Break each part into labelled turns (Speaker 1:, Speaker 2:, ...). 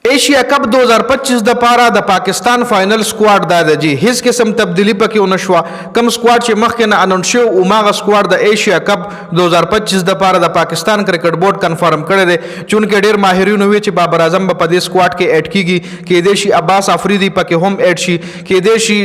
Speaker 1: Asia cup 2025 د پاره د پاکستان فائنل سکواډ دا جی هیڅ قسم تبدیلی پکې ونشوه کم سکواډ چې مخکې نه اناونس شو او ماغه سکواډ د ایشیا کپ 2025 د پاره د پاکستان کرکټ بورډ کنفرم کړی دی چونکه ډیر ماهرین وی چې بابر اعظم په دې سکواډ کې اډ کیږي کې دیشي عباس افریدي پکې هم اډ شي کې دیشي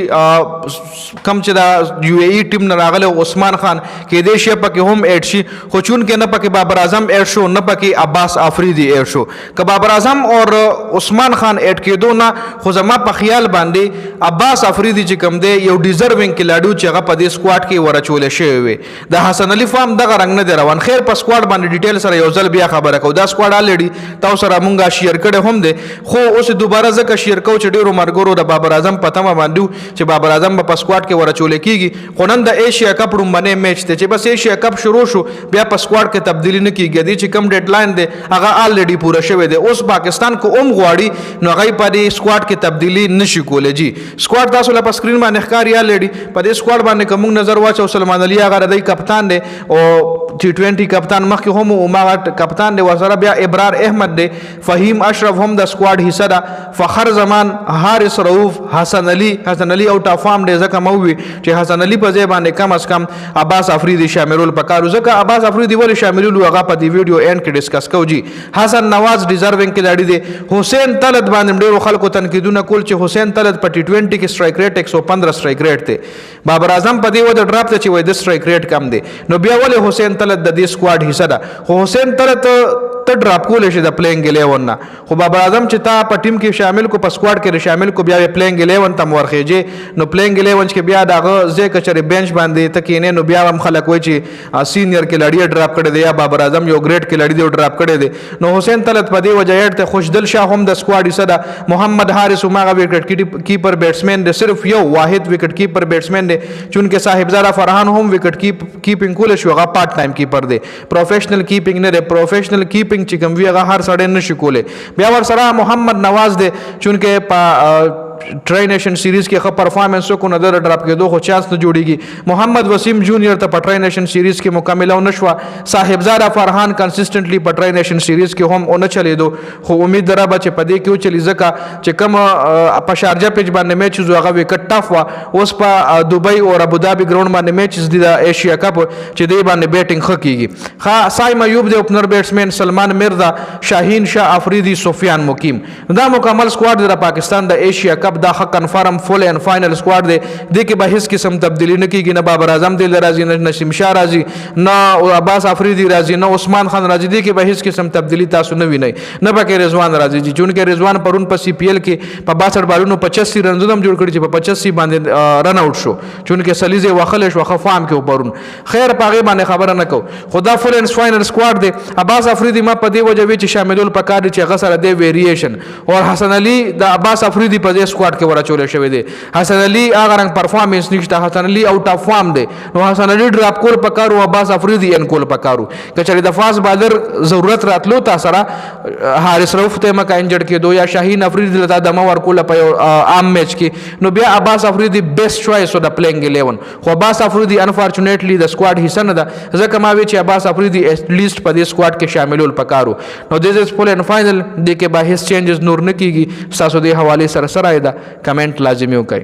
Speaker 1: کم چې د یو ای ټیم نه راغله عثمان خان کې دیشي پکې هم اډ شي خو چونکه نه پکې بابر اعظم اډ شو نه پکې عباس افریدي اډ شو ک بابر اعظم اور عثمان خان اډ کېدو نه خو زما په خیال باندې عباس افریدي چې کوم دی یو ډیزروینګ کلاډو چې هغه په دې سکواډ کې ورچول شوی وي د حسن علي فارم دغه رنگ نه دی روان خیر په سکواډ باندې ډیټیل سره یو ځل بیا خبره کو دا سکواډ الریډي تاسو سره مونږه شیر کړه هم دی خو اوس دوباره ځکه شیر کو چې ډیرو مرګورو د بابر اعظم په تمه باندې چې بابر اعظم په سکواډ کې ورچول کیږي خو نن د ایشیا کپ رومبنه میچ ته چې بس ایشیا کپ شروع شو بیا په سکواډ کې تبدیلی نه کیږي د چې کم ډیډلاین دی هغه الریډي پوره شوی دی اوس پاکستان کو غواړي نو هغه په دې سکواډ کې تبدیلی نشي کولای جی سکواډ تاسو له سکرین باندې ښکار یا لړی په دې سکواډ باندې کوم نظر واچو سلمان علي هغه ردی کپتان دی او ټي20 کپتان مخکې هم او ما کپتان دی وسره بیا ابرار احمد دی فهیم اشرف هم د سکواډ حصہ ده فخر زمان حارث رؤوف حسن علي اوټ اف فارم دی ځکه مو وی چې حسن علي په ځای باندې کم از کم عباس افریدي شاملول پکارو ځکه عباس افریدي ول شاملول هغه په دې ویډیو اینڈ کې ډیسکس کو جی حسن نواز ډیزروینګ کې لړی دی حسین طلعت باندې ډیرو خلکو تنقیدونه کول چې حسین طلعت په ټي20 کې سټرایک ریټ 115 سټرایک ریټ ته بابر اعظم په دې وډ ډراپ ته چې وای د سټرایک ریټ کم دی نو بیا ولې حسین طلعت د دې سکواډ حصہ ده خو حسین طلعت ته ډراپ کول شي د پلینګ 11 نه خو بابر اعظم چې تا په ټیم کې شامل کو په سکواډ کې شامل کو بیا پلینګ 11 تم ورخېږي نو پلینګ 11 کې بیا دغه ځکه چې بنچ باندې تکینه نو بیا هم خلک وای چې سینیئر کې لړی ډراپ کړی دی یا بابر اعظم یو ګریډ کې لړی دی ډراپ کړی دی نو حسین طلعت په دې وجه ته خوشدل شاه هم د سکواډ حصہ ده محمد حارث ماغه وکټ کیپر بیټسمن دی صرف یو واحد وکټ کیپر بیټسمن دی چونکه صاحبزاده فرحان هم وکټ کیپینګ کول شو هغه پارت ټایم کیپر دی پروفیشنل کیپینګ نه دی پروفیشنل کیپینګ چې کوم وی هغه هر سړی نشي کوله بیا ور سره محمد نواز دی چونکه په ټری نیشن سیریز کې ښه پرفارمنس کو نه در ډراپ کېدو خو چانس نه جوړیږي محمد وسیم جونیئر ته په ټری نیشن سیریز کې مکمل نه شو صاحبزاده فرحان کنسسټنټلی په ټری نیشن سیریز کې هم اون چلیدو خو امید درا چې په دې کې چلی ځکه چې کوم په شارجه پیج باندې میچ زو هغه وکټ ټاف وا اوس په دوبۍ او ابوظبي ګراوند باندې میچ دي د ایشیا کپ چې دی باندې بیټینګ خکېږي ها سایم ایوب دی اوپنر بیټسمن سلمان مرزا شاهین شاه افریدي سفیان مقیم دا مکمل سکواډ د پاکستان د ایشیا کپ دا حق کنفرم فول اینڈ فائنل سکواډ دی د کې به هیڅ قسم تبدیلی نه کیږي نه بابر اعظم دی راځي نه نسیم شاه راځي نه عباس افریدي راځي نه عثمان خان راځي د کې به هیڅ قسم تبدیلی تاسو نه وینئ نه پکې رضوان راځي چونکه رضوان پرون په سی پی ایل کې په 62 بالونو 85 رنونه جوړ کړي چې په 85 باندې رن اوټ شو چونکه سلیزه واخل شو خفام کې پرون خیر پاغه باندې خبره نه کو خدا فول اینڈ فائنل سکواډ دی عباس افریدي ما په دې وجه وی چې شاملول پکار چې غسر دی ویریشن اور حسن علي د عباس افریدي په دې سکواډ کې ورچول شوی دی حسن علي هغه رنګ پرفارمنس نشته حسن علي اوټ اف فارم دی نو حسن علي ډراپ کول پکارو عباس افریدي ان کول پکارو کچری د فاست بالر ضرورت راتلو تا سره حارث رؤوف ته مکا انجړ کې دو یا شاهین افریدي لتا د مور کول په عام میچ کې نو بیا عباس افریدي بیسټ چوایس د پلینګ 11 خو عباس افریدي انفارچونیټلی د سکواډ حصہ نه ده ځکه ما وی چې عباس افریدي ایت لیست په دې سکواډ کې شاملول پکارو نو دیس از فول اینڈ فائنل د کې به هیڅ چینجز نور نه کیږي تاسو د حواله سره سره دا کمنټ لازمي وکړئ